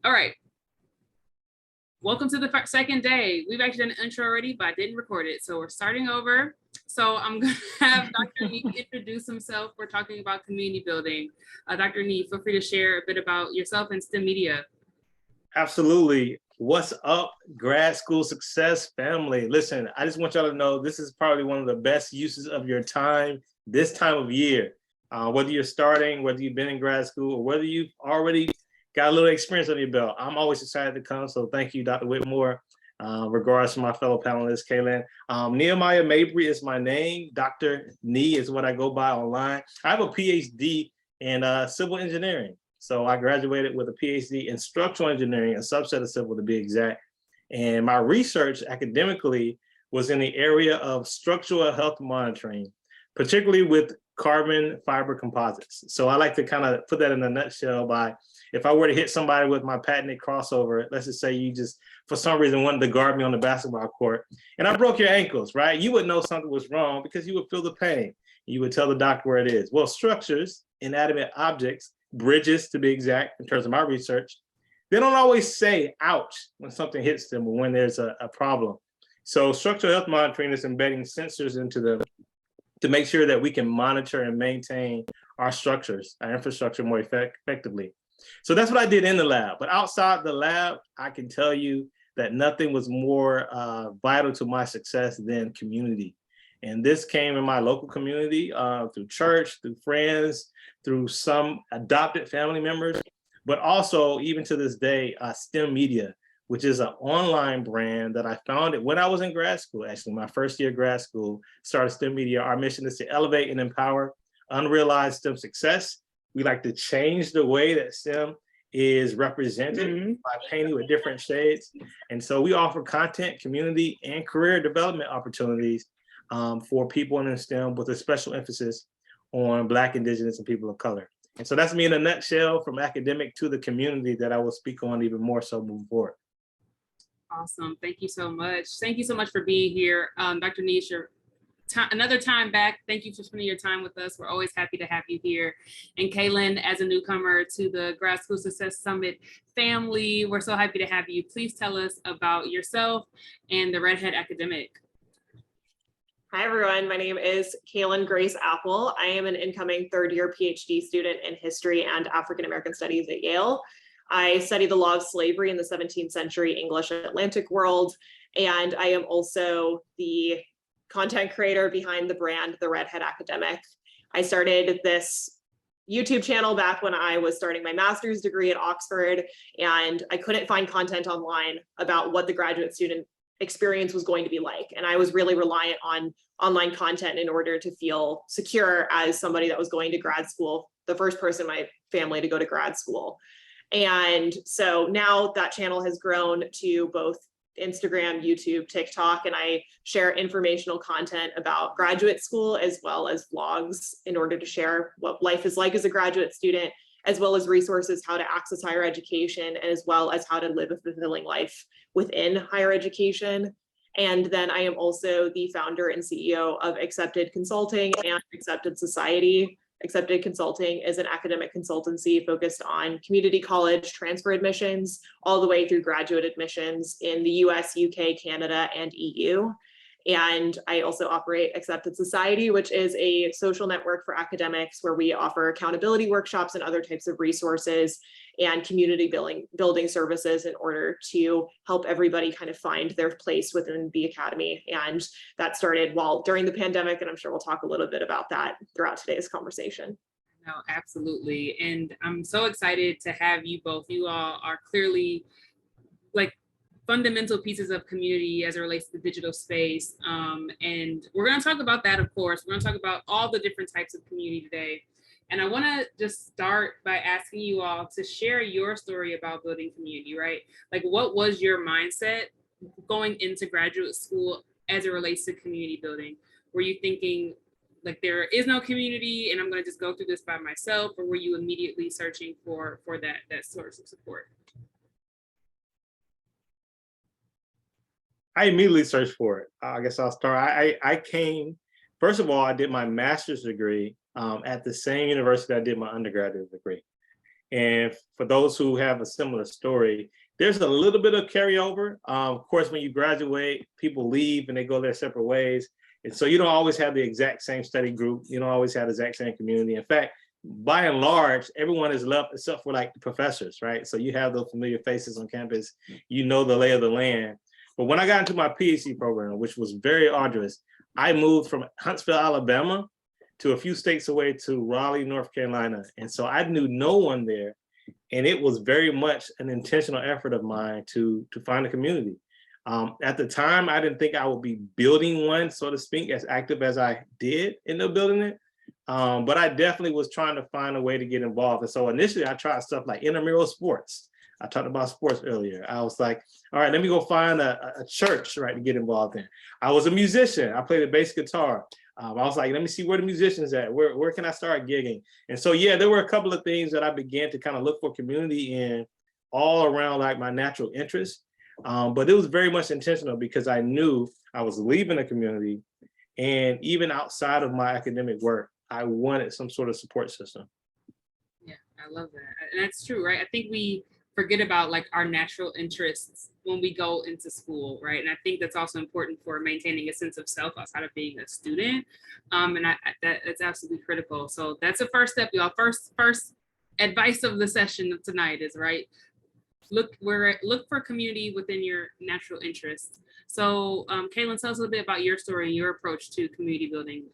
All right. Welcome to the second day. We've actually done an intro already, but I didn't record it. So we're starting over. So I'm going to have Dr. Nee introduce himself. We're talking about community building. Dr. Nee, feel free to share a bit about yourself and Stemedia. Absolutely. What's up, grad school success family? Listen, I just want y'all to know this is probably one of the best uses of your time this time of year. Whether you're starting, whether you've been in grad school, or whether you've already got a little experience on your belt. I'm always excited to come. So thank you, Dr. Whitmore. Regards to my fellow panelists, Kaelyn. Nehemiah Mabry is my name. Dr. Nee is what I go by online. I have a PhD in civil engineering. So I graduated with a PhD in structural engineering, a subset of civil to be exact. And my research academically was in the area of structural health monitoring, particularly with carbon fiber composites. So I like to kind of put that in a nutshell by, if I were to hit somebody with my patented crossover, let's just say you just, for some reason, wanted to guard me on the basketball court, and I broke your ankles, right? You would know something was wrong because you would feel the pain. You would tell the doctor where it is. Well, structures, inanimate objects, bridges to be exact, in terms of my research, they don't always say ouch when something hits them or when there's a problem. So structural health monitoring is embedding sensors into them to make sure that we can monitor and maintain our structures, our infrastructure more effectively. So that's what I did in the lab. But outside the lab, I can tell you that nothing was more vital to my success than community. And this came in my local community through church, through friends, through some adopted family members, but also even to this day, Stemedia, which is an online brand that I founded when I was in grad school. Actually, my first year of grad school, started Stemedia. Our mission is to elevate and empower unrealized STEM success. We like to change the way that STEM is represented by painting with different shades. And so we offer content, community, and career development opportunities for people in STEM with a special emphasis on Black, Indigenous, and people of color. And so that's me in a nutshell, from academic to the community, that I will speak on even more so moving forward. Awesome. Thank you so much. Thank you so much for being here. Dr. Nish, another time back. Thank you for spending your time with us. We're always happy to have you here. And Kaelyn, as a newcomer to the Grad School Success Summit family, we're so happy to have you. Please tell us about yourself and the Redhead Academic. Hi, everyone. My name is Kaelyn Grace Apple. I am an incoming third-year PhD student in history and African American studies at Yale. I study the law of slavery in the 17th century English Atlantic world, and I am also the content creator behind the brand, the Redhead Academic. I started this YouTube channel back when I was starting my master's degree at Oxford, and I couldn't find content online about what the graduate student experience was going to be like. And I was really reliant on online content in order to feel secure as somebody that was going to grad school, the first person in my family to go to grad school. And so now that channel has grown to both Instagram, YouTube, TikTok, and I share informational content about graduate school as well as vlogs in order to share what life is like as a graduate student, as well as resources how to access higher education, as well as how to live a fulfilling life within higher education. And then I am also the founder and CEO of Accepted Consulting and Accepted Society. Accepted Consulting is an academic consultancy focused on community college transfer admissions, all the way through graduate admissions in the US, UK, Canada, and EU. And I also operate Accepted Society, which is a social network for academics where we offer accountability workshops and other types of resources and community building services in order to help everybody kind of find their place within the academy. And that started during the pandemic, and I'm sure we'll talk a little bit about that throughout today's conversation. No, absolutely. And I'm so excited to have you both. You all are clearly like fundamental pieces of community as it relates to the digital space. And we're going to talk about that, of course. We're going to talk about all the different types of community today. And I want to just start by asking you all to share your story about building community, right? Like, what was your mindset going into graduate school as it relates to community building? Were you thinking, like, there is no community and I'm going to just go through this by myself? Or were you immediately searching for that source of support? I immediately searched for it. I guess I'll start. I came, first of all, I did my master's degree at the same university I did my undergraduate degree. And for those who have a similar story, there's a little bit of carryover. Of course, when you graduate, people leave and they go their separate ways. And so you don't always have the exact same study group. You don't always have the exact same community. In fact, by and large, everyone is left except for like the professors, right? So you have those familiar faces on campus, you know the lay of the land. But when I got into my PhD program, which was very arduous, I moved from Huntsville, Alabama, to a few states away to Raleigh, North Carolina. And so I knew no one there. And it was very much an intentional effort of mine to find a community. At the time, I didn't think I would be building one, so to speak, as active as I did end up building it. But I definitely was trying to find a way to get involved. And so initially I tried stuff like intramural sports. I talked about sports earlier. I was like, all right, let me go find a church, right, to get involved in. I was a musician. I played the bass guitar. I was like, let me see where the musicians at. Where can I start gigging? And so, yeah, there were a couple of things that I began to kind of look for community in all around like my natural interests. But it was very much intentional because I knew I was leaving a community, and even outside of my academic work, I wanted some sort of support system. Yeah, I love that. And that's true, right? I think we forget about like our natural interests when we go into school, right? And I think that's also important for maintaining a sense of self outside of being a student. And that's absolutely critical. So that's the first step, y'all. First advice of the session of tonight is, right, look for community within your natural interests. So Kaelyn, tell us a little bit about your story and your approach to community building.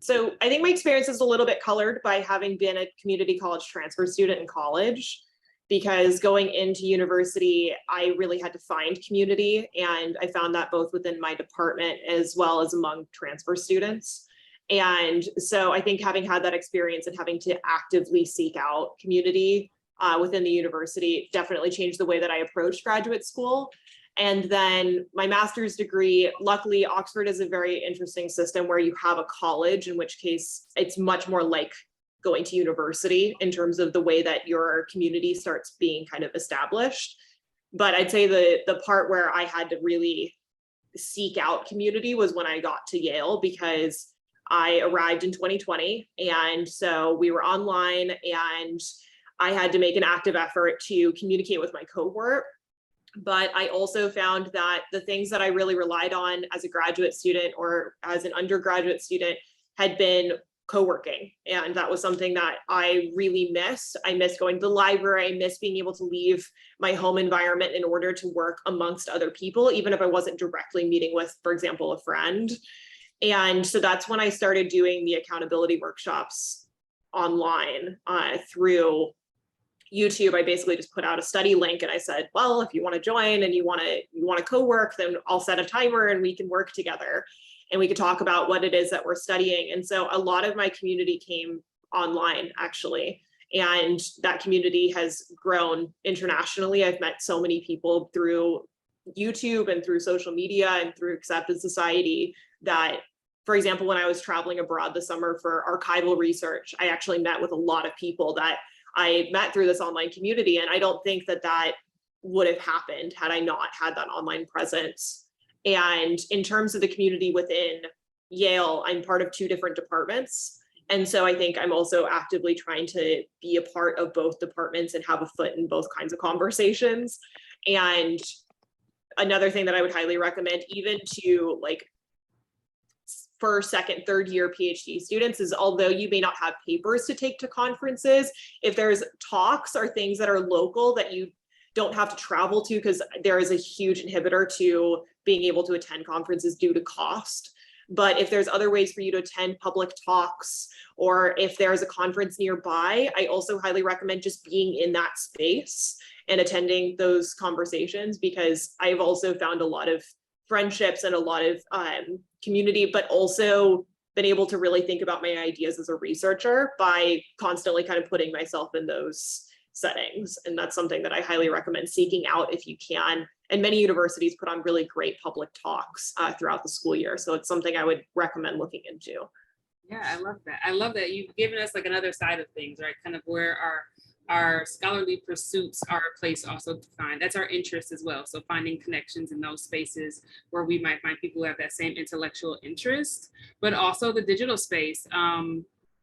So I think my experience is a little bit colored by having been a community college transfer student in college, because going into university, I really had to find community. And I found that both within my department as well as among transfer students. And so I think having had that experience and having to actively seek out community within the university definitely changed the way that I approached graduate school. And then my master's degree, luckily Oxford is a very interesting system where you have a college, in which case it's much more like going to university in terms of the way that your community starts being kind of established. But I'd say the part where I had to really seek out community was when I got to Yale, because I arrived in 2020. And so we were online and I had to make an active effort to communicate with my cohort. But I also found that the things that I really relied on as a graduate student or as an undergraduate student had been co-working. And that was something that I really missed. I missed going to the library. I missed being able to leave my home environment in order to work amongst other people, even if I wasn't directly meeting with, for example, a friend. And so that's when I started doing the accountability workshops online through YouTube. I basically just put out a study link and I said, well, if you want to join and you want to co-work, then I'll set a timer and we can work together and we could talk about what it is that we're studying. And so a lot of my community came online, actually. And that community has grown internationally. I've met so many people through YouTube and through social media and through Accepted Society that, for example, when I was traveling abroad this summer for archival research, I actually met with a lot of people that I met through this online community. And I don't think that that would have happened had I not had that online presence. And in terms of the community within Yale, I'm part of 2 different departments. And so I think I'm also actively trying to be a part of both departments and have a foot in both kinds of conversations. And another thing that I would highly recommend, even to like first, second, third year PhD students, is although you may not have papers to take to conferences, if there's talks or things that are local that you don't have to travel to, because there is a huge inhibitor to being able to attend conferences due to cost. But if there's other ways for you to attend public talks, or if there's a conference nearby, I also highly recommend just being in that space and attending those conversations, because I've also found a lot of friendships and a lot of community, but also been able to really think about my ideas as a researcher by constantly kind of putting myself in those settings. And that's something that I highly recommend seeking out if you can. And many universities put on really great public talks throughout the school year. So it's something I would recommend looking into. Yeah, I love that. I love that you've given us like another side of things, right? Kind of where our scholarly pursuits are placed also to find. That's our interest as well. So finding connections in those spaces where we might find people who have that same intellectual interest, but also the digital space.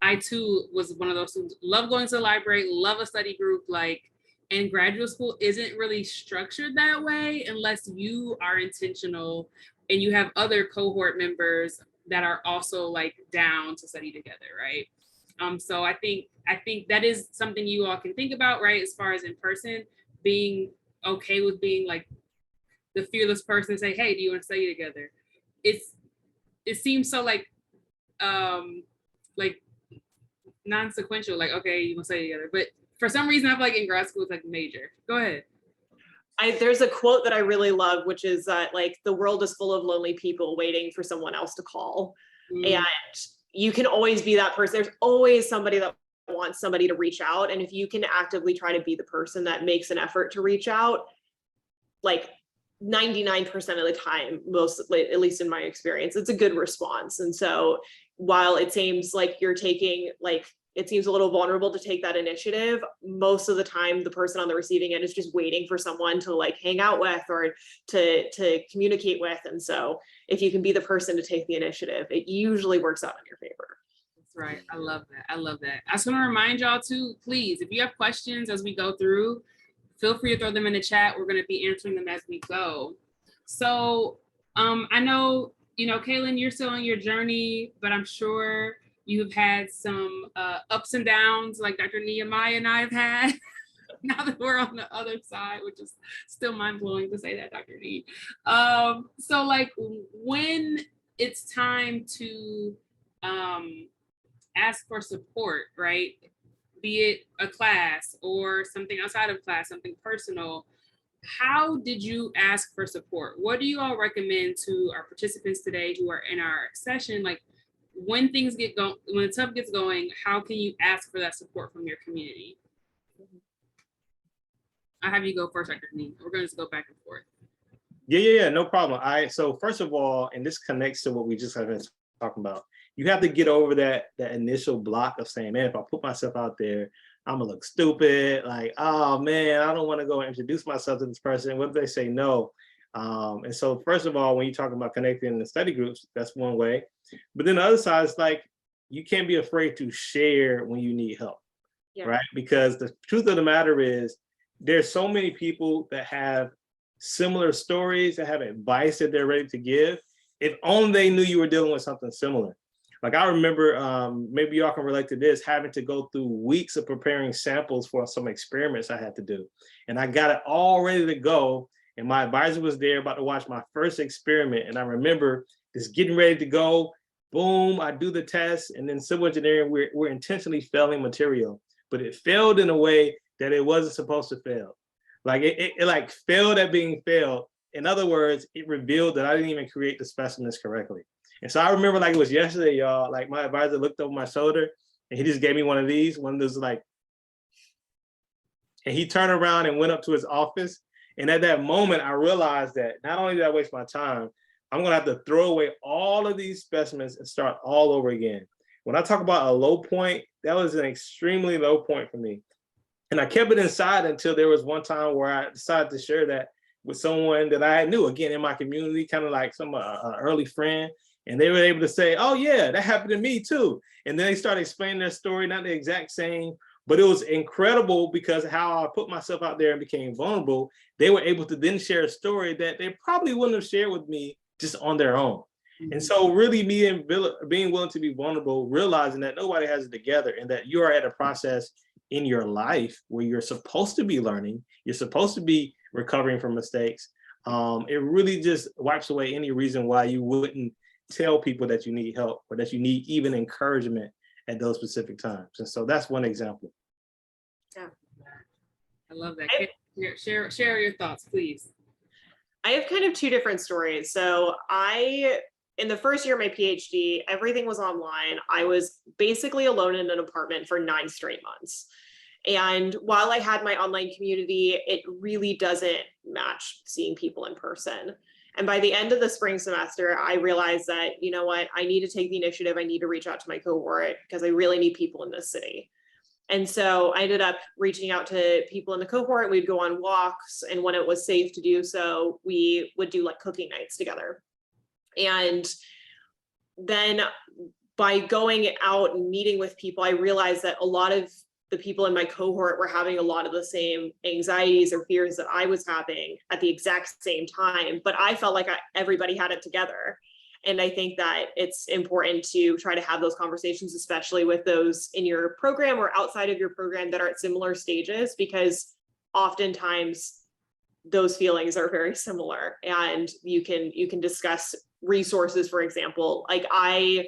I too was one of those who love going to the library, love a study group, like, and graduate school isn't really structured that way unless you are intentional and you have other cohort members that are also like down to study together, right? So I think that is something you all can think about, right? As far as in person, being okay with being like the fearless person, say, hey, do you want to study together? It seems so like non-sequential, like, okay, you want to study together. But for some reason, I feel like in grad school, it's like major. Go ahead. There's a quote that I really love, which is that like the world is full of lonely people waiting for someone else to call. And you can always be that person. There's always somebody that wants somebody to reach out. And if you can actively try to be the person that makes an effort to reach out, like 99% of the time, at least in my experience, it's a good response. And so while it seems like you're taking, like, it seems a little vulnerable to take that initiative, most of the time the person on the receiving end is just waiting for someone to like hang out with or to communicate with. And so if you can be the person to take the initiative, it usually works out in your favor. That's right. I love that. I love that. I just want to remind y'all too, please, if you have questions as we go through, feel free to throw them in the chat. We're going to be answering them as we go. So I know, Kaelyn, you're still on your journey, but I'm sure you've had some ups and downs like Dr. Nehemiah and I have had. Now that we're on the other side, which is still mind-blowing to say that, Dr. Nee. So like when it's time to ask for support, right? Be it a class or something outside of class, something personal, how did you ask for support? What do you all recommend to our participants today who are in our session? Like when things get going, when the stuff gets going, how can you ask for that support from your community? I'll have you go first, Dr. Nee. We're going to just go back and forth. Yeah, no problem. So first of all, and this connects to what we just have been talking about, you have to get over that initial block of saying, man, if I put myself out there, I'm gonna look stupid. Like, oh man, I don't want to go and introduce myself to this person. What if they say no? And so first of all, when you talk about connecting in the study groups, that's one way. But then the other side is like, you can't be afraid to share when you need help, right? Because the truth of the matter is, there's so many people that have similar stories, that have advice that they're ready to give. If only they knew you were dealing with something similar. Like I remember, maybe y'all can relate to this, having to go through weeks of preparing samples for some experiments I had to do. And I got it all ready to go. And my advisor was there about to watch my first experiment. And I remember just getting ready to go, boom, I do the test. And then civil engineering, we're intentionally failing material, but it failed in a way that it wasn't supposed to fail. Like it like failed at being failed. In other words, it revealed that I didn't even create the specimens correctly. And so I remember like it was yesterday, y'all, like my advisor looked over my shoulder and he just gave me one of those like, and he turned around and went up to his office. And at that moment, I realized that not only did I waste my time, I'm gonna have to throw away all of these specimens and start all over again. When I talk about a low point, that was an extremely low point for me. And I kept it inside until there was one time where I decided to share that with someone that I knew, again, in my community, kind of like some early friend. And they were able to say, oh yeah, that happened to me too. And then they started explaining their story, not the exact same, but it was incredible because how I put myself out there and became vulnerable, they were able to then share a story that they probably wouldn't have shared with me just on their own. And so really being willing to be vulnerable, realizing that nobody has it together and that you are at a process in your life where you're supposed to be learning, you're supposed to be recovering from mistakes. It really just wipes away any reason why you wouldn't tell people that you need help or that you need even encouragement at those specific times. And so that's one example. Yeah, I love that. Share your thoughts, please. I have kind of two different stories. So in the first year of my PhD, everything was online. I was basically alone in an apartment for 9 straight months. And while I had my online community, it really doesn't match seeing people in person. And by the end of the spring semester, I realized that, you know what, I need to take the initiative. I need to reach out to my cohort because I really need people in this city. And so I ended up reaching out to people in the cohort. We'd go on walks. And when it was safe to do so, we would do like cooking nights together. And then by going out and meeting with people, I realized that a lot of the people in my cohort were having a lot of the same anxieties or fears that I was having at the exact same time, but I felt like everybody had it together. And I think that it's important to try to have those conversations, especially with those in your program or outside of your program that are at similar stages, because oftentimes those feelings are very similar, and you can discuss resources. For example, like I,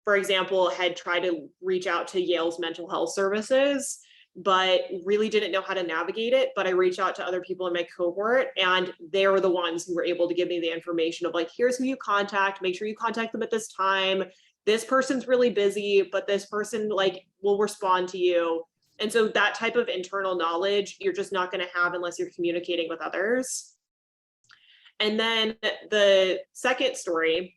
for example, had tried to reach out to Yale's mental health services, but really didn't know how to navigate it. But I reached out to other people in my cohort, and they were the ones who were able to give me the information of like, here's who you contact, make sure you contact them at this time. This person's really busy, but this person like will respond to you. And so that type of internal knowledge, you're just not going to have unless you're communicating with others. And then the second story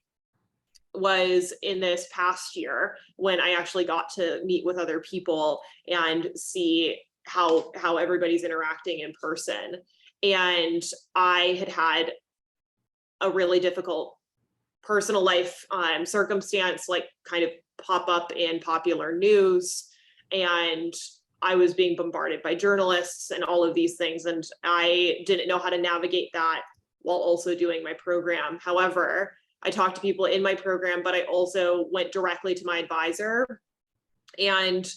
was in this past year when I actually got to meet with other people and see how everybody's interacting in person. And I had a really difficult personal life circumstance like kind of pop up in popular news, and I was being bombarded by journalists and all of these things, and I didn't know how to navigate that while also doing my program. However, I talked to people in my program, but I also went directly to my advisor. And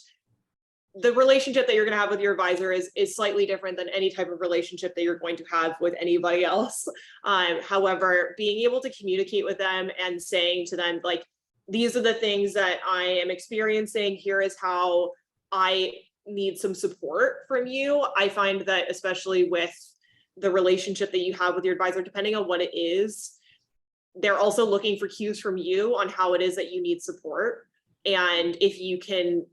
the relationship that you're going to have with your advisor is slightly different than any type of relationship that you're going to have with anybody else. However, being able to communicate with them and saying to them, like, these are the things that I am experiencing, here is how I need some support from you. I find that especially with the relationship that you have with your advisor, depending on what it is, they're also looking for cues from you on how it is that you need support. And if you can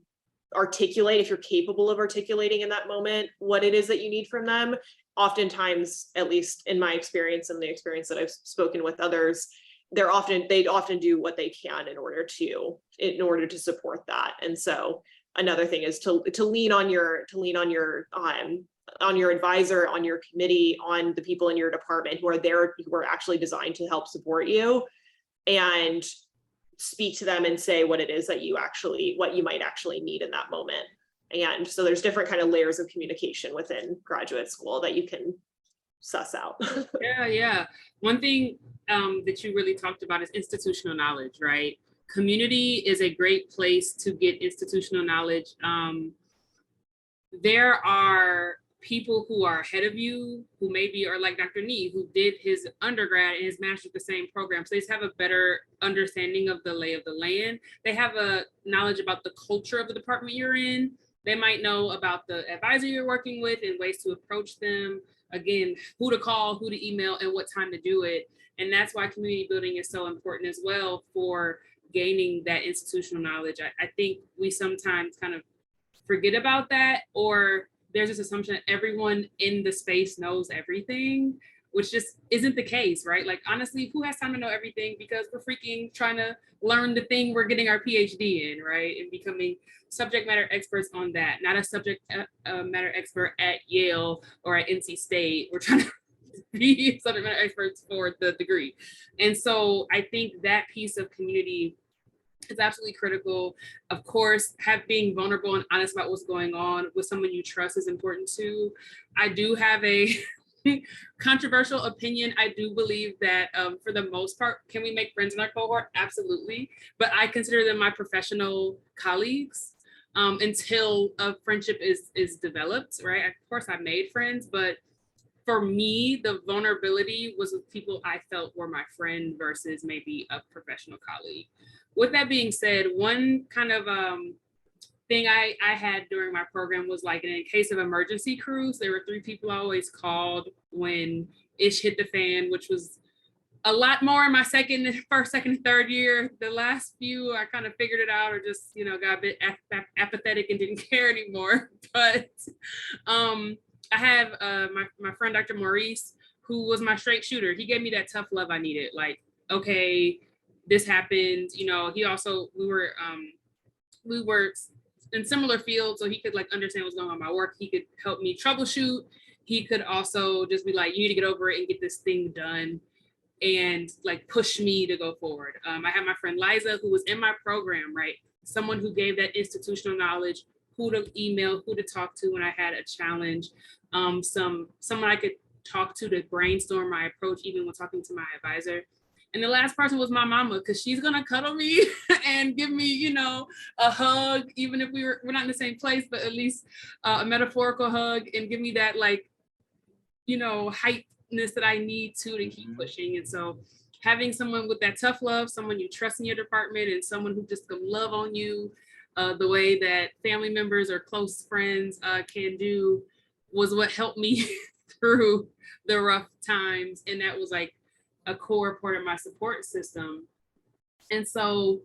articulate, if you're capable of articulating in that moment what it is that you need from them, oftentimes, at least in my experience and the experience that I've spoken with others, they'd often do what they can in order to support that. And so another thing is to lean on your advisor, on your committee, on the people in your department who are actually designed to help support you, and speak to them and say what it is that what you might actually need in that moment. And so there's different kind of layers of communication within graduate school that you can suss out. Yeah. One thing that you really talked about is institutional knowledge, right? Community is a great place to get institutional knowledge. There are people who are ahead of you who maybe are like Dr. Nee, who did his undergrad and his master's the same program. So they just have a better understanding of the lay of the land. They have a knowledge about the culture of the department you're in. They might know about the advisor you're working with and ways to approach them. Again, who to call, who to email, and what time to do it. And that's why community building is so important as well for gaining that institutional knowledge. I think we sometimes kind of forget about that, or there's this assumption that everyone in the space knows everything, which just isn't the case, right? Like, honestly, who has time to know everything? Because we're freaking trying to learn the thing we're getting our PhD in, right? And becoming subject matter experts on that, not a subject matter expert at Yale or at NC State. We're trying to be subject matter experts for the degree. And so I think that piece of community is absolutely critical. Of course, being vulnerable and honest about what's going on with someone you trust is important too. I do have a controversial opinion. I do believe that for the most part, can we make friends in our cohort? Absolutely. But I consider them my professional colleagues until a friendship is developed, right? Of course, I made friends, but for me, the vulnerability was with people I felt were my friend versus maybe a professional colleague. With that being said, one kind of thing I had during my program was like, in case of emergency crews, there were 3 people I always called when ish hit the fan, which was a lot more in my first, second, and third year. The last few, I kind of figured it out, or just, got a bit apathetic and didn't care anymore. But I have my friend, Dr. Maurice, who was my straight shooter. He gave me that tough love I needed. Like, okay, this happened. He also, we were in similar fields, so he could like understand what's going on in my work. He could help me troubleshoot. He could also just be like, you need to get over it and get this thing done. and like push me to go forward. I had my friend Liza, who was in my program, right? Someone who gave that institutional knowledge, who to email, who to talk to when I had a challenge, someone I could talk to brainstorm my approach, even when talking to my advisor. And the last person was my mama, because she's gonna cuddle me and give me, you know, a hug, even if we're not in the same place, but at least a metaphorical hug, and give me that, like, you know, hypeness that I need to keep pushing. And so having someone with that tough love, someone you trust in your department, and someone who just can love on you the way that family members or close friends can do, was what helped me through the rough times. And that was like a core part of my support system. And so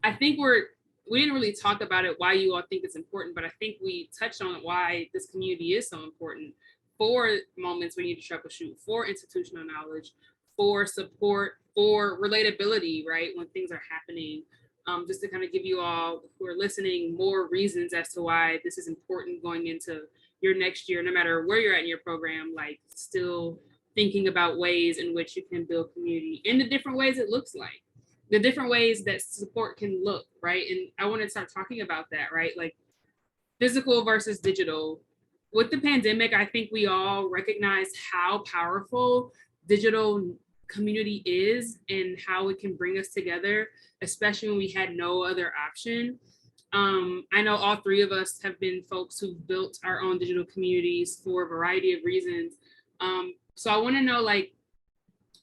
I think we didn't really talk about it, why you all think it's important, but I think we touched on why this community is so important, for moments when you need to troubleshoot, for institutional knowledge, for support, for relatability, right? When things are happening, just to kind of give you all who are listening more reasons as to why this is important going into your next year, no matter where you're at in your program, like still thinking about ways in which you can build community in the different ways it looks like, the different ways that support can look, right? And I want to start talking about that, right? Like physical versus digital. With the pandemic, I think we all recognize how powerful digital community is and how it can bring us together, especially when we had no other option. I know all three of us have been folks who've built our own digital communities for a variety of reasons. So I want to know, like,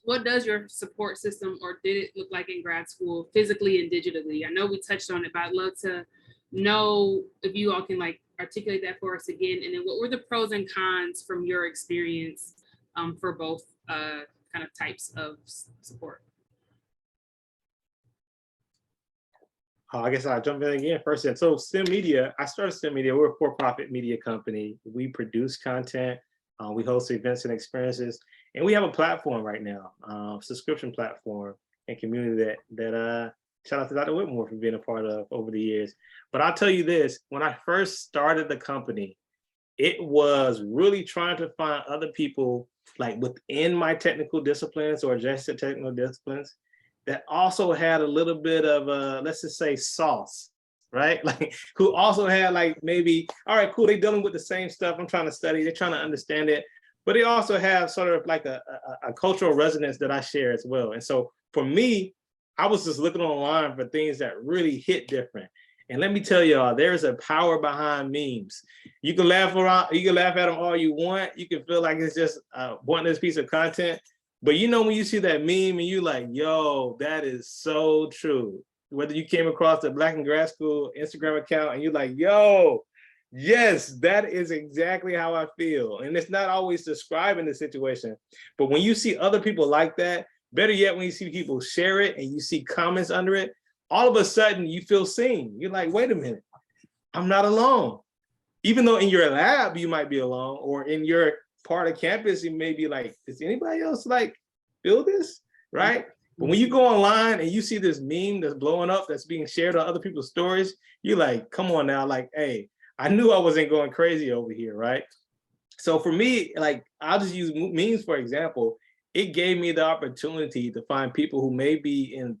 what does your support system, or did it look like in grad school, physically and digitally? I know we touched on it, but I'd love to know if you all can like articulate that for us again. And then what were the pros and cons from your experience for both kind of types of support? I guess I'll jump in again first. So Stemedia, I started Stemedia. We're a for-profit media company. We produce content, we host events and experiences, and we have a platform right now, subscription platform and community that shout out to Dr. Whitmore for being a part of over the years. But I'll tell you this, when I first started the company, it was really trying to find other people like within my technical disciplines or adjacent technical disciplines that also had a little bit of let's just say sauce, right? Like who also had like maybe, all right, cool, they're dealing with the same stuff I'm trying to study, they're trying to understand it, but they also have sort of like a cultural resonance that I share as well. And so for me, I was just looking online for things that really hit different. And let me tell y'all, there's a power behind memes. You can laugh at them all you want. You can feel like it's just a pointless piece of content. But you know, when you see that meme and you like, yo, that is so true. Whether you came across the Black and Grad School Instagram account and you're like, yo, yes, that is exactly how I feel. And it's not always describing the situation. But when you see other people like that, better yet, when you see people share it and you see comments under it, all of a sudden you feel seen. You're like, wait a minute, I'm not alone. Even though in your lab, you might be alone, or in your part of campus, you may be like, does anybody else like feel this, right? But when you go online and you see this meme that's blowing up, that's being shared on other people's stories, you're like, come on now, like, hey, I knew I wasn't going crazy over here, right? So for me, like, I'll just use memes for example. It gave me the opportunity to find people who may be in,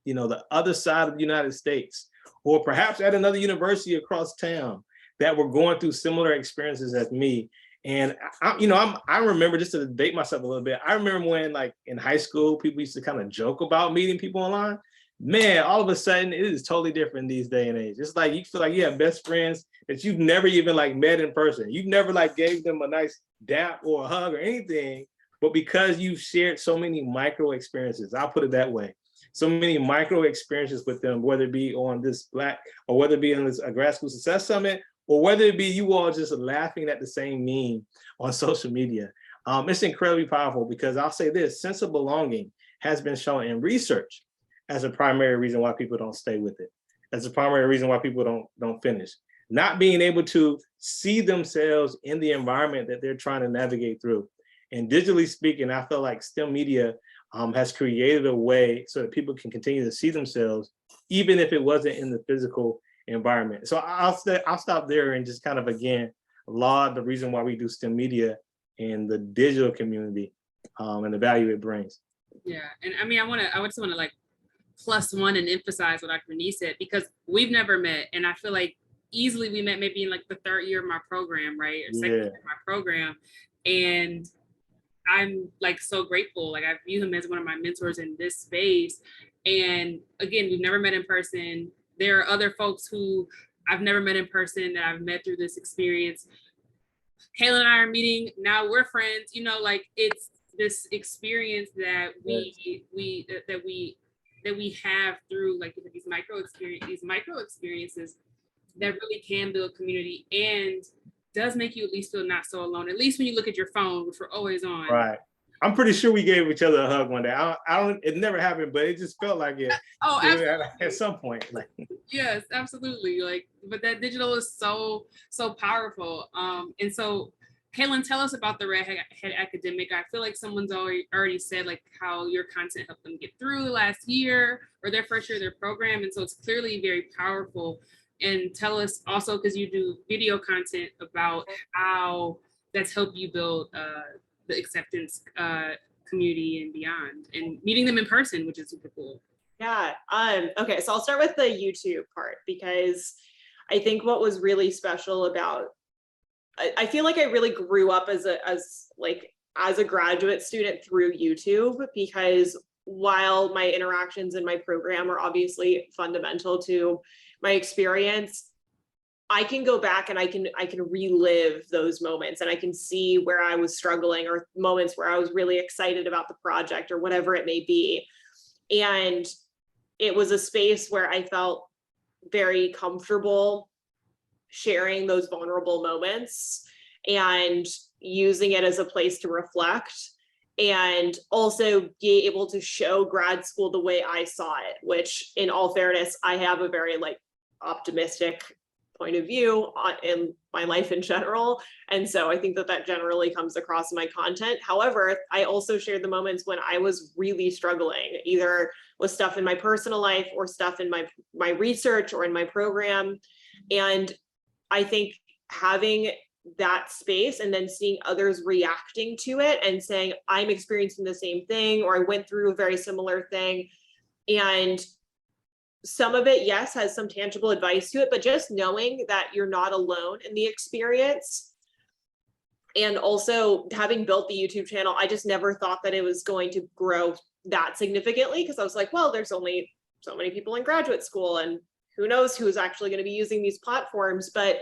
you know, the other side of the United States, or perhaps at another university across town that were going through similar experiences as me. And I remember, just to date myself a little bit, I remember when like in high school, people used to kind of joke about meeting people online. Man, all of a sudden it is totally different these day and age. It's like you feel like you have best friends that you've never even like met in person. You've never like gave them a nice dap or a hug or anything, but because you've shared so many micro experiences, I'll put it that way. So many micro experiences with them, whether it be on this Black, or whether it be on this Grad School Success Summit, or whether it be you all just laughing at the same meme on social media. It's incredibly powerful, because I'll say this, sense of belonging has been shown in research as a primary reason why people don't stay with it, as a primary reason why people don't finish. Not being able to see themselves in the environment that they're trying to navigate through. And digitally speaking, I feel like Stemedia has created a way so that people can continue to see themselves, even if it wasn't in the physical environment. So I'll stop there and just kind of, again, laud the reason why we do Stemedia and the digital community and the value it brings. Yeah, and I mean, I just want to like plus one and emphasize what Dr. Renee said, because we've never met, and I feel like easily we met maybe in like the third year of my program, right, or second year of my program, and I'm like so grateful. Like I view him as one of my mentors in this space. And again, we've never met in person. There are other folks who I've never met in person that I've met through this experience. Kaelyn and I are meeting now. We're friends. You know, like it's this experience that we have through like these micro experiences that really can build community and does make you at least feel not so alone. At least when you look at your phone, which we're always on. Right. I'm pretty sure we gave each other a hug one day. I don't. It never happened, but it just felt like it. Oh, absolutely. At some point. Like. Yes, absolutely. Like, but that digital is so powerful. And so, Kaelyn, tell us about the Redhead Academic. I feel like someone's already said like how your content helped them get through last year or their first year of their program, and so it's clearly very powerful. And tell us also, because you do video content, about how that's helped you build the acceptance community and beyond, and meeting them in person, which is super cool. Yeah. Okay. So I'll start with the YouTube part, because I think what was really special about, I feel like I really grew up as a graduate student through YouTube, because while my interactions in my program are obviously fundamental to my experience, I can go back and I can relive those moments, and I can see where I was struggling, or moments where I was really excited about the project or whatever it may be. And it was a space where I felt very comfortable sharing those vulnerable moments and using it as a place to reflect, and also be able to show grad school the way I saw it, which in all fairness, I have a very like optimistic point of view in my life in general. And so I think that generally comes across in my content. However, I also shared the moments when I was really struggling, either with stuff in my personal life or stuff in my research or in my program. And I think having that space and then seeing others reacting to it and saying, I'm experiencing the same thing, or I went through a very similar thing. And some of it, yes, has some tangible advice to it, but just knowing that you're not alone in the experience. And also having built the YouTube channel, I just never thought that it was going to grow that significantly, because I was like, well, there's only so many people in graduate school, and who knows who's actually going to be using these platforms. But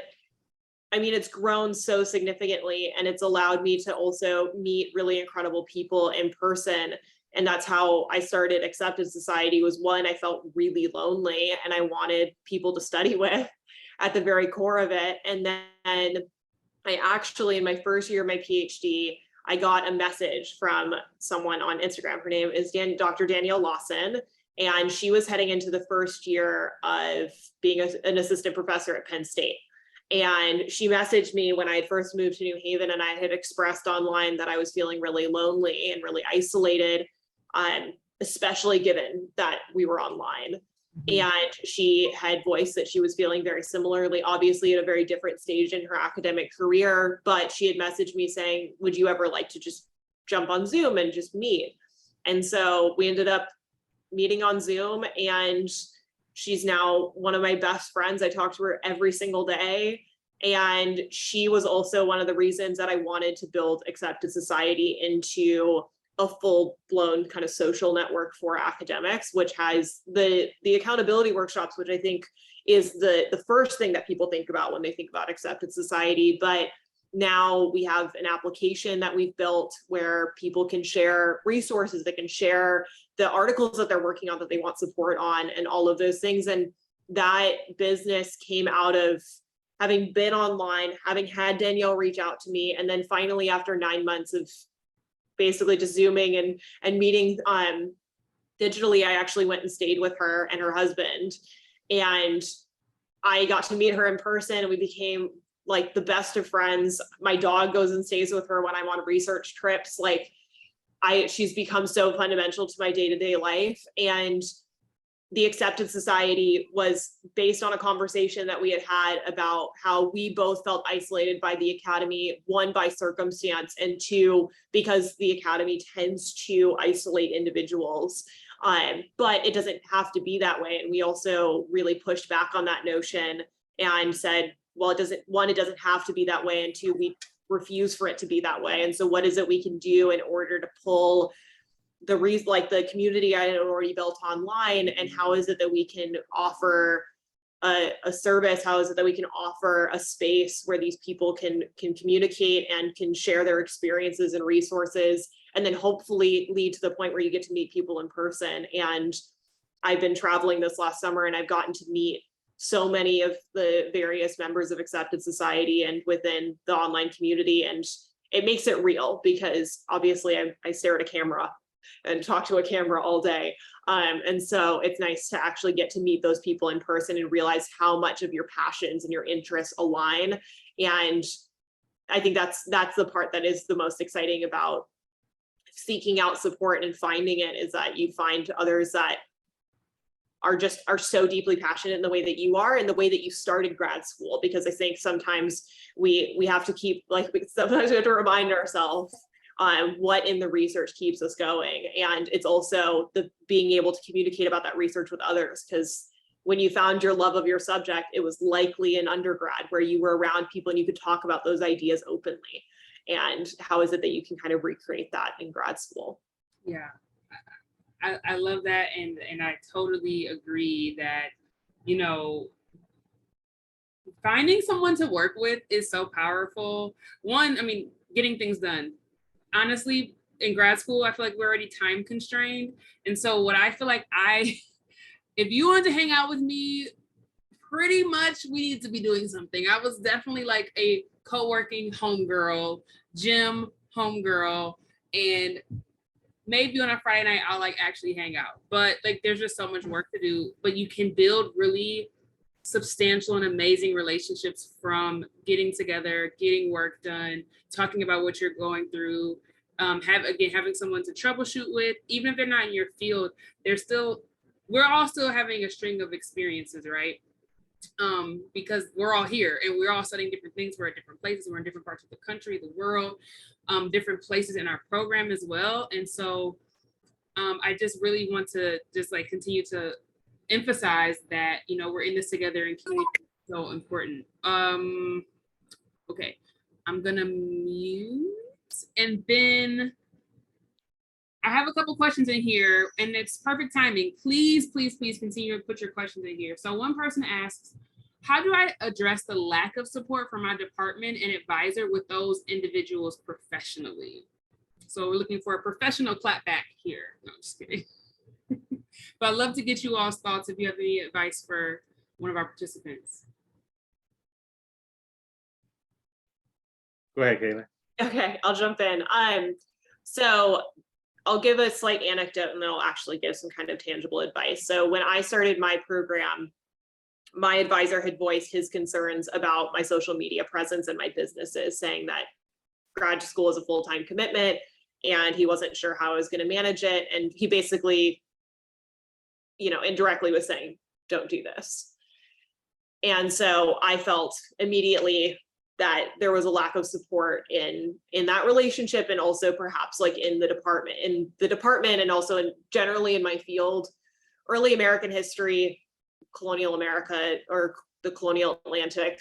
I mean, it's grown so significantly, and it's allowed me to also meet really incredible people in person. And that's how I started Acceptance Society. Was one, I felt really lonely and I wanted people to study with at the very core of it. And then I actually, in my first year of my PhD, I got a message from someone on Instagram. Her name is Dr. Danielle Lawson, and she was heading into the first year of being an assistant professor at Penn State. And she messaged me when I had first moved to New Haven, and I had expressed online that I was feeling really lonely and really isolated, especially given that we were online. And she had voiced that she was feeling very similarly, obviously at a very different stage in her academic career, but she had messaged me saying, would you ever like to just jump on Zoom and just meet? And so we ended up meeting on Zoom, and she's now one of my best friends. I talk to her every single day. And she was also one of the reasons that I wanted to build Acceptance Society into a full-blown kind of social network for academics, which has the accountability workshops, which I think is the first thing that people think about when they think about Acceptance Society. But now we have an application that we've built where people can share resources, they can share the articles that they're working on that they want support on, and all of those things. And that business came out of having been online, having had Danielle reach out to me, and then finally after 9 months of basically just Zooming and meeting digitally, I actually went and stayed with her and her husband, and I got to meet her in person, and we became like the best of friends. My dog goes and stays with her when I'm on research trips. Like she's become so fundamental to my day-to-day life. And the Accepted Society was based on a conversation that we had had about how we both felt isolated by the academy, one, by circumstance, and two, because the academy tends to isolate individuals. But it doesn't have to be that way. And we also really pushed back on that notion and said, well, it doesn't have to be that way. And two, we refuse for it to be that way. And so what is it we can do in order to pull the community I had already built online, and how is it that we can offer a service? How is it that we can offer a space where these people can communicate and can share their experiences and resources, and then hopefully lead to the point where you get to meet people in person. And I've been traveling this last summer, and I've gotten to meet so many of the various members of Accepted Society and within the online community, and it makes it real, because obviously I stare at a camera and talk to a camera all day. And so it's nice to actually get to meet those people in person and realize how much of your passions and your interests align. And I think that's the part that is the most exciting about seeking out support and finding it, is that you find others that are so deeply passionate in the way that you are, and the way that you started grad school. Because I think sometimes we have to keep, sometimes we have to remind ourselves what in the research keeps us going. And it's also the being able to communicate about that research with others, because when you found your love of your subject, it was likely in undergrad, where you were around people and you could talk about those ideas openly. And how is it that you can kind of recreate that in grad school? Yeah, I love that. And I totally agree that, finding someone to work with is so powerful. One, I mean, getting things done. Honestly, in grad school, I feel like we're already time constrained. And so what I feel like if you want to hang out with me, pretty much we need to be doing something. I was definitely like a co-working homegirl, gym homegirl, and maybe on a Friday night, I'll actually hang out. But there's just so much work to do, but you can build really substantial and amazing relationships from getting together, getting work done, talking about what you're going through, having someone to troubleshoot with. Even if they're not in your field, we're all still having a string of experiences, right? Because we're all here and we're all studying different things. We're at different places. We're in different parts of the country, the world, different places in our program as well. And so I just really want to just continue to emphasize that, we're in this together, and community is so important. Okay, I'm gonna mute, and then I have a couple questions in here, and it's perfect timing. Please continue to put your questions in here. So one person asks, how do I address the lack of support from my department and advisor with those individuals professionally? So we're looking for a professional clap back here. No, I'm just kidding. But I'd love to get you all's thoughts if you have any advice for one of our participants. Go ahead, Kaelyn. Okay, I'll jump in. So I'll give a slight anecdote, and then I'll actually give some kind of tangible advice. So when I started my program, my advisor had voiced his concerns about my social media presence and my businesses, saying that grad school is a full-time commitment and he wasn't sure how I was going to manage it. And he basically, indirectly was saying, don't do this. And so I felt immediately that there was a lack of support in that relationship, and also perhaps in the department and also generally in my field. Early American history, colonial America, or the colonial Atlantic,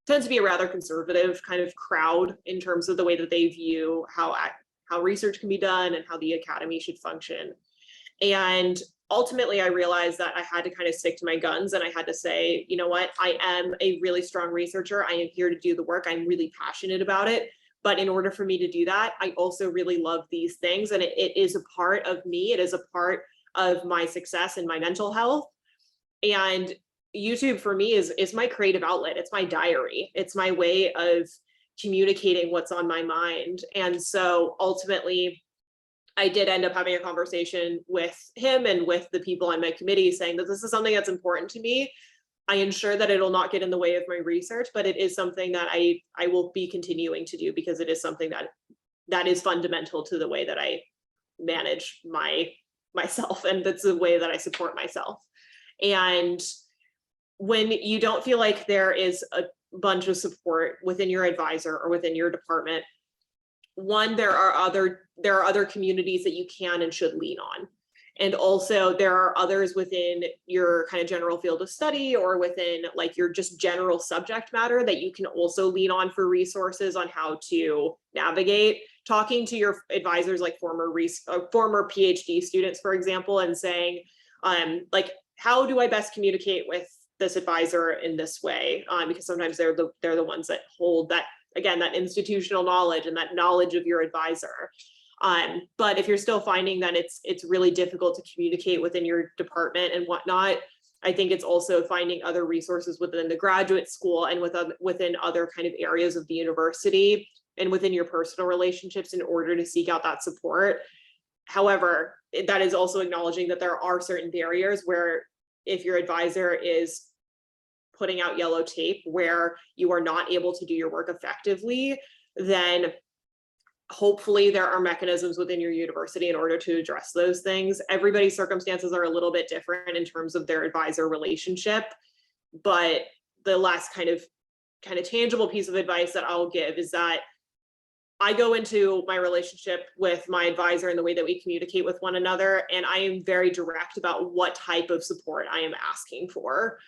tends to be a rather conservative kind of crowd in terms of the way that they view how research can be done and how the academy should function. And ultimately, I realized that I had to kind of stick to my guns, and I had to say, you know what, I am a really strong researcher. I am here to do the work. I'm really passionate about it. But in order for me to do that, I also really love these things. And it is a part of me. It is a part of my success and my mental health. And YouTube for me is my creative outlet. It's my diary. It's my way of communicating what's on my mind. And so ultimately, I did end up having a conversation with him and with the people on my committee, saying that this is something that's important to me. I ensure that it'll not get in the way of my research, but it is something that I will be continuing to do, because it is something that is fundamental to the way that I manage myself, and that's the way that I support myself. And when you don't feel like there is a bunch of support within your advisor or within your department, one, there are other communities that you can and should lean on. And also there are others within your kind of general field of study or within like your just general subject matter that you can also lean on for resources on how to navigate. Talking to your advisors, like former PhD students, for example, and saying, like, how do I best communicate with this advisor in this way? Because sometimes they're the ones that hold that, again, that institutional knowledge and that knowledge of your advisor. But if you're still finding that it's really difficult to communicate within your department and whatnot, I think it's also finding other resources within the graduate school and within other kind of areas of the university and within your personal relationships in order to seek out that support. However, that is also acknowledging that there are certain barriers where if your advisor is putting out yellow tape where you are not able to do your work effectively, then hopefully there are mechanisms within your university in order to address those things. Everybody's circumstances are a little bit different in terms of their advisor relationship, but the last kind of tangible piece of advice that I'll give is that I go into my relationship with my advisor and the way that we communicate with one another, and I am very direct about what type of support I am asking for,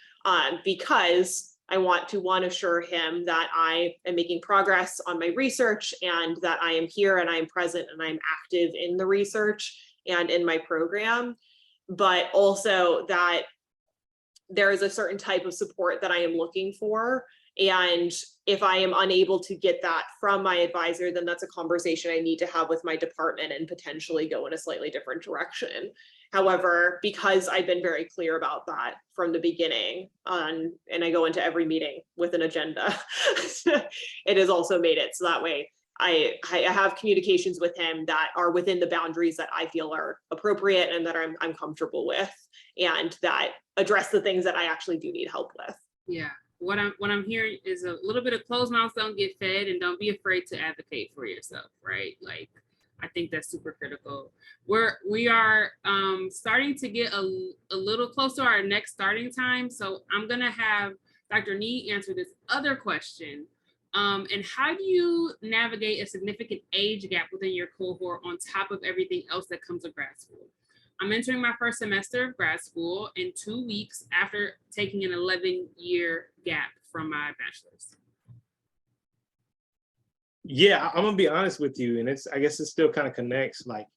because I want to, one, assure him that I am making progress on my research and that I am here and I am present and I'm active in the research and in my program, but also that there is a certain type of support that I am looking for. And if I am unable to get that from my advisor, then that's a conversation I need to have with my department and potentially go in a slightly different direction. However, because I've been very clear about that from the beginning, and I go into every meeting with an agenda, it has also made it so that way I have communications with him that are within the boundaries that I feel are appropriate and that I'm comfortable with, and that address the things that I actually do need help with. Yeah. What I'm hearing is a little bit of closed mouths don't get fed, and don't be afraid to advocate for yourself, right? Like, I think that's super critical. We are starting to get a little close to our next starting time. So I'm gonna have Dr. Nee answer this other question. And how do you navigate a significant age gap within your cohort on top of everything else that comes with grad school? I'm entering my first semester of grad school in 2 weeks after taking an 11-year gap from my bachelor's. Yeah, I'm gonna be honest with you, and I guess it still kind of connects. Like,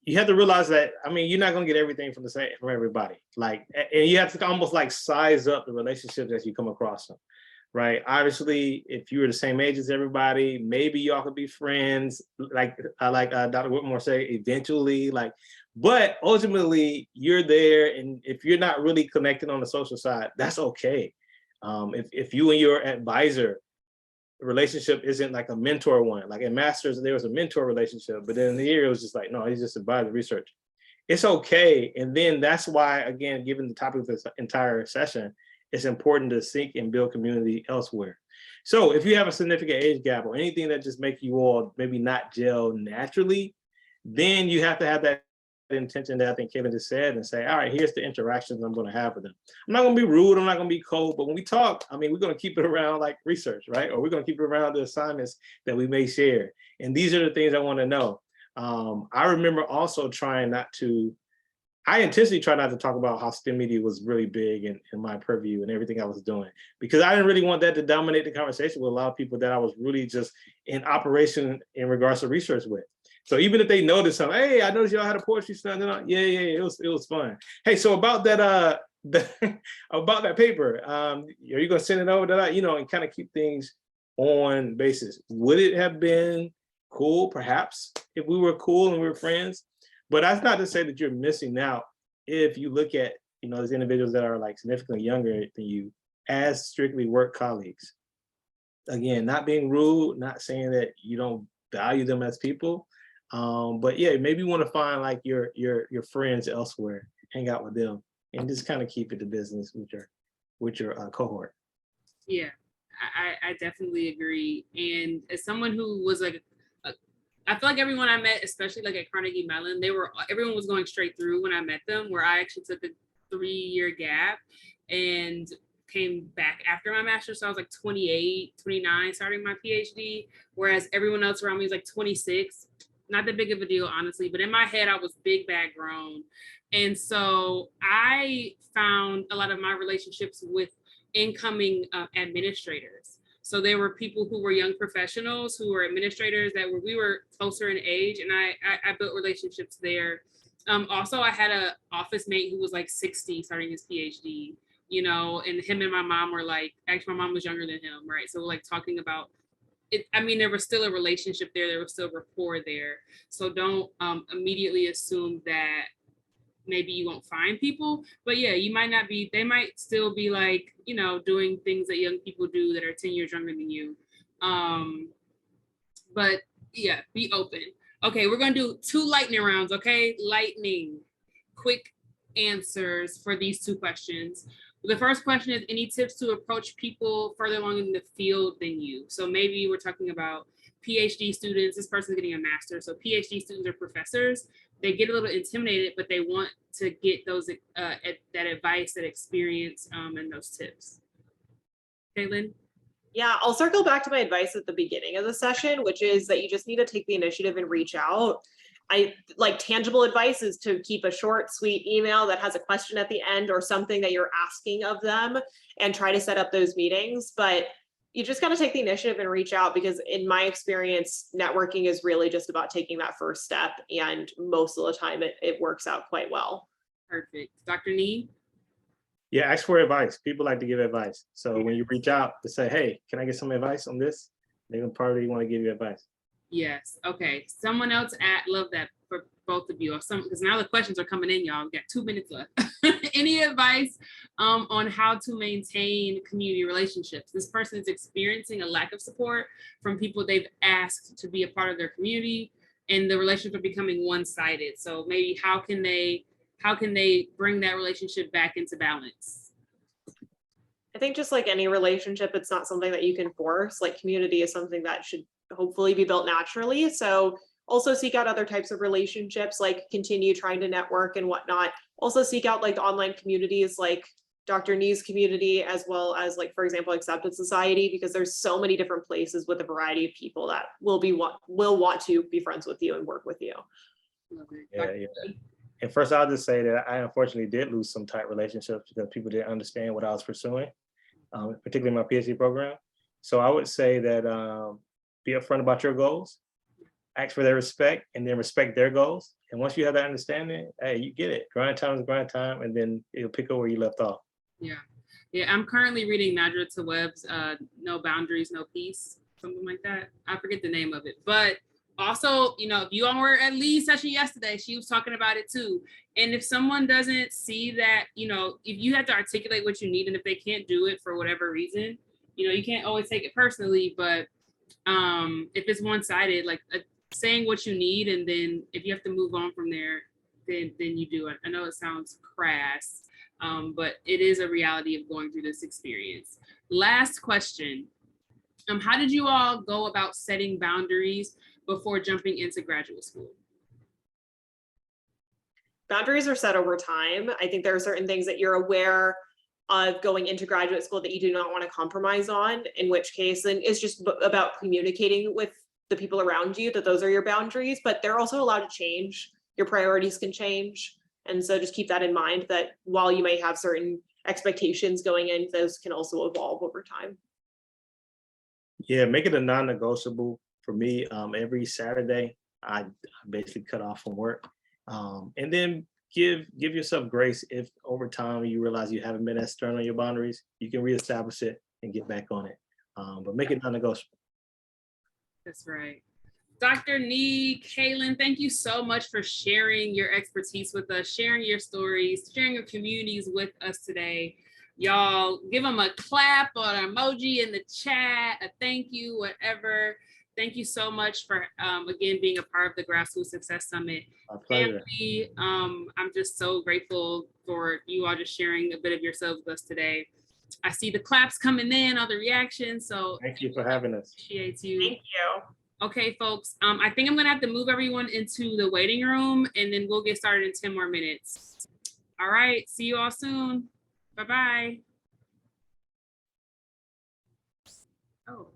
you have to realize that, I mean, you're not gonna get everything from everybody. Like, and you have to almost like size up the relationships as you come across them, right? Obviously, if you were the same age as everybody, maybe y'all could be friends, like Dr. Whitmore say, eventually, like, but ultimately you're there, and if you're not really connected on the social side, that's okay. If you and your advisor relationship isn't like a mentor one, like in master's there was a mentor relationship, but then here it was just like, no, he's just advisor research. It's okay. And then that's why, again, given the topic of this entire session, it's important to seek and build community elsewhere. So if you have a significant age gap or anything that just make you all maybe not gel naturally, then you have to have that intention that I think Kaelyn just said and say, all right, here's the interactions I'm going to have with them. I'm not going to be rude, I'm not going to be cold, but when we talk, I mean, we're going to keep it around like research, right? Or we're going to keep it around the assignments that we may share. And these are the things I want to know. I remember also I intentionally try not to talk about how Stemedia was really big in my purview and everything I was doing, because I didn't really want that to dominate the conversation with a lot of people that I was really just in operation in regards to research with. So even if they noticed something, hey, I noticed y'all had a poetry slam, yeah, it was fun. Hey, so about that about that paper, are you gonna send it over to that, and kind of keep things on basis? Would it have been cool, perhaps, if we were cool and we were friends? But that's not to say that you're missing out if you look at, those individuals that are like significantly younger than you as strictly work colleagues. Again, not being rude, not saying that you don't value them as people, but yeah, maybe you want to find like your friends elsewhere, hang out with them, and just kind of keep it to business with your cohort. Yeah, I definitely agree. And as someone who was like, I feel like everyone I met, especially like at Carnegie Mellon, everyone was going straight through when I met them, where I actually took 3-year gap and came back after my master's. So I was like 28, 29 starting my PhD, whereas everyone else around me was like 26. Not that big of a deal, honestly, but in my head, I was big, bad grown. And so I found a lot of my relationships with incoming administrators. So there were people who were young professionals who were administrators we were closer in age, and I built relationships there. Also, I had an office mate who was like 60 starting his PhD, and him and my mom were like, actually my mom was younger than him, right? So like talking about it, I mean, there was still a relationship there was still rapport there. So don't immediately assume that maybe you won't find people, but yeah, you might not be, they might still be like, doing things that young people do that are 10 years younger than you. But yeah, be open. Okay, we're gonna do 2 lightning rounds, okay? Lightning, quick answers for these 2 questions. The first question is, any tips to approach people further along in the field than you? So maybe we're talking about PhD students, this person's getting a master's. So PhD students or professors, they get a little intimidated, but they want to get those that advice, that experience, and those tips. Kaelyn? Yeah, I'll circle back to my advice at the beginning of the session, which is that you just need to take the initiative and reach out. I like tangible advice is to keep a short, sweet email that has a question at the end or something that you're asking of them and try to set up those meetings. But you just got to take the initiative and reach out, because in my experience, networking is really just about taking that first step. And most of the time it works out quite well. Perfect. Dr. Nee? Yeah, ask for advice. People like to give advice. So when you reach out to say, hey, can I get some advice on this? They're gonna probably want to give you advice. Yes. Okay. Someone else love that for both of you. Because now the questions are coming in, y'all. We've got 2 minutes left. Any advice on how to maintain community relationships? This person is experiencing a lack of support from people they've asked to be a part of their community, and the relationships are becoming one-sided. So maybe how can they bring that relationship back into balance? I think just like any relationship, it's not something that you can force. Like community is something that should hopefully be built naturally. So also seek out other types of relationships, like continue trying to network and whatnot. Also seek out like the online communities like Dr. Nee's community, as well as like, for example, Accepted Society, because there's so many different places with a variety of people that will want to be friends with you and work with you. Yeah. And first, I'll just say that I unfortunately did lose some tight relationships because people didn't understand what I was pursuing, particularly my PhD program. So I would say that be upfront about your goals, ask for their respect, and then respect their goals. And once you have that understanding, hey, you get it. Grind time is grind time, and then it'll pick up where you left off. Yeah. I'm currently reading Nadra Tawwab's No Boundaries, No Peace, something like that. I forget the name of it, but also, if you all were at Lee's session yesterday, she was talking about it too. And if someone doesn't see that, if you have to articulate what you need, and if they can't do it for whatever reason, you can't always take it personally, but if it's one-sided, like saying what you need, and then if you have to move on from there, then you do it. I know it sounds crass, but it is a reality of going through this experience. Last question. How did you all go about setting boundaries before jumping into graduate school? Boundaries are set over time. I think there are certain things that you're aware of going into graduate school that you do not want to compromise on, in which case then it's just about communicating with the people around you that those are your boundaries, but they're also allowed to change. Your priorities can change. And so just keep that in mind, that while you may have certain expectations going in, those can also evolve over time. Yeah, make it a non-negotiable. For me, every Saturday, I basically cut off from work, and then give yourself grace if over time you realize you haven't been as stern on your boundaries. You can reestablish it and get back on it, but make it non-negotiable. That's right. Dr. Nee, Kaelyn, thank you so much for sharing your expertise with us, sharing your stories, sharing your communities with us today. Y'all give them a clap or an emoji in the chat, a thank you, whatever. Thank you so much for, again, being a part of the Grad School Success Summit. My pleasure. Family, I'm just so grateful for you all just sharing a bit of yourselves with us today. I see the claps coming in, all the reactions. So thank you for having us. Appreciate you. Thank you. Okay, folks, I think I'm gonna have to move everyone into the waiting room, and then we'll get started in 10 more minutes. All right. See you all soon. Bye-bye. Oh.